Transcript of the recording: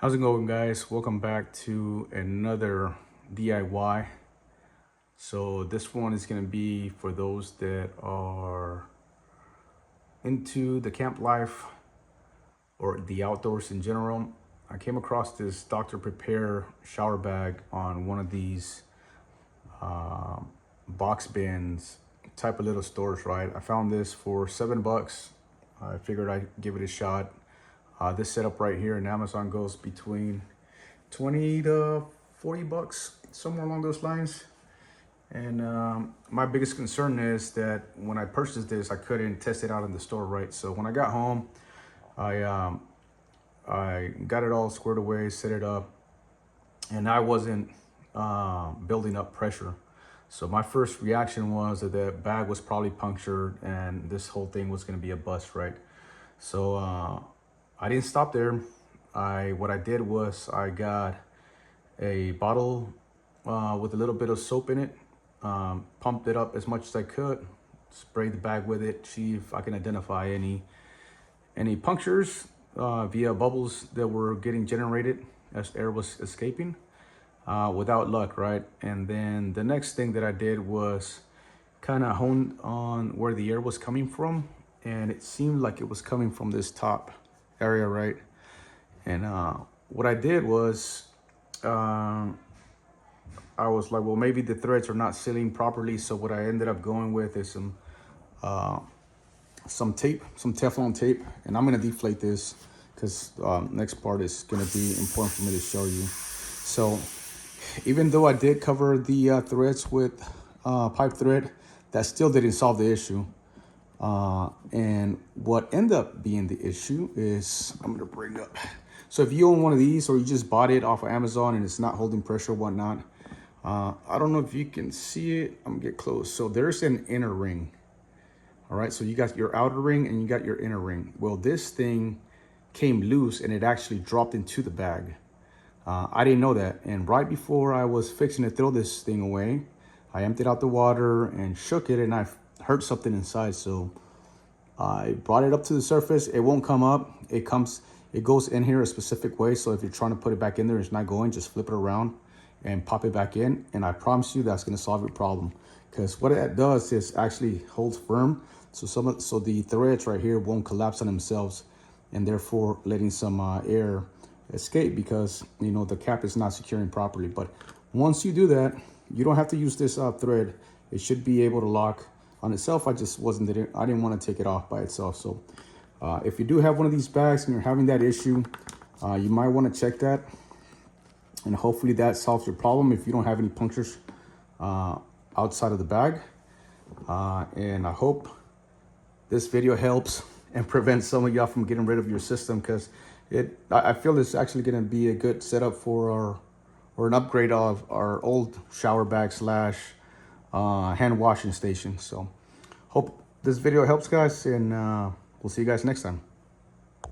How's it going, guys? Welcome back to another DIY. So this one is going to be for those that are into the camp life or the outdoors in general. I came across this Dr. Prepare shower bag on one of these box bins type of little stores, right? I found this for $7. I figured I'd give it a shot. This setup right here in Amazon goes between 20 to 40 bucks, somewhere along those lines. And my biggest concern is that when I purchased this, I couldn't test it out in the store, right? So when I got home, I got it all squared away, set it up, and I wasn't building up pressure. So my first reaction was that the bag was probably punctured and this whole thing was going to be a bust, right? So I didn't stop there. What I did was I got a bottle with a little bit of soap in it, pumped it up as much as I could, sprayed the bag with it, see if I can identify any punctures via bubbles that were getting generated as air was escaping. Without luck, right? And then the next thing that I did was kind of honed on where the air was coming from, and it seemed like it was coming from this top area, right? And what I did was I was like, well, maybe the threads are not sealing properly. So what I ended up going with is some tape, some Teflon tape, and I'm gonna deflate this because next part is gonna be important for me to show you. So even though I did cover the threads with pipe thread, that still didn't solve the issue. And what ended up being the issue is, I'm gonna bring up. So if you own one of these or you just bought it off of Amazon and it's not holding pressure or whatnot, I don't know if you can see it. I'm gonna get close. So there's an inner ring. All right, so you got your outer ring and you got your inner ring. Well, this thing came loose and it actually dropped into the bag. I didn't know that. And right before I was fixing to throw this thing away, I emptied out the water and shook it, and I heard something inside. So I brought it up to the surface. It won't come up. It goes in here a specific way. So if you're trying to put it back in there, it's not going, just flip it around and pop it back in. And I promise you that's going to solve your problem, because what that does is actually holds firm. So the threads right here won't collapse on themselves, and therefore letting some air escape, because the cap is not securing properly. But once you do that, you don't have to use this thread. It should be able to lock on itself. I didn't want to take it off by itself. So if you do have one of these bags and you're having that issue, you might want to check that, and hopefully that solves your problem if you don't have any punctures outside of the bag. And I hope this video helps and prevents some of y'all from getting rid of your system, because I feel it's actually going to be a good setup for or an upgrade of our old shower bag slash hand washing station. So hope this video helps, guys, and we'll see you guys next time.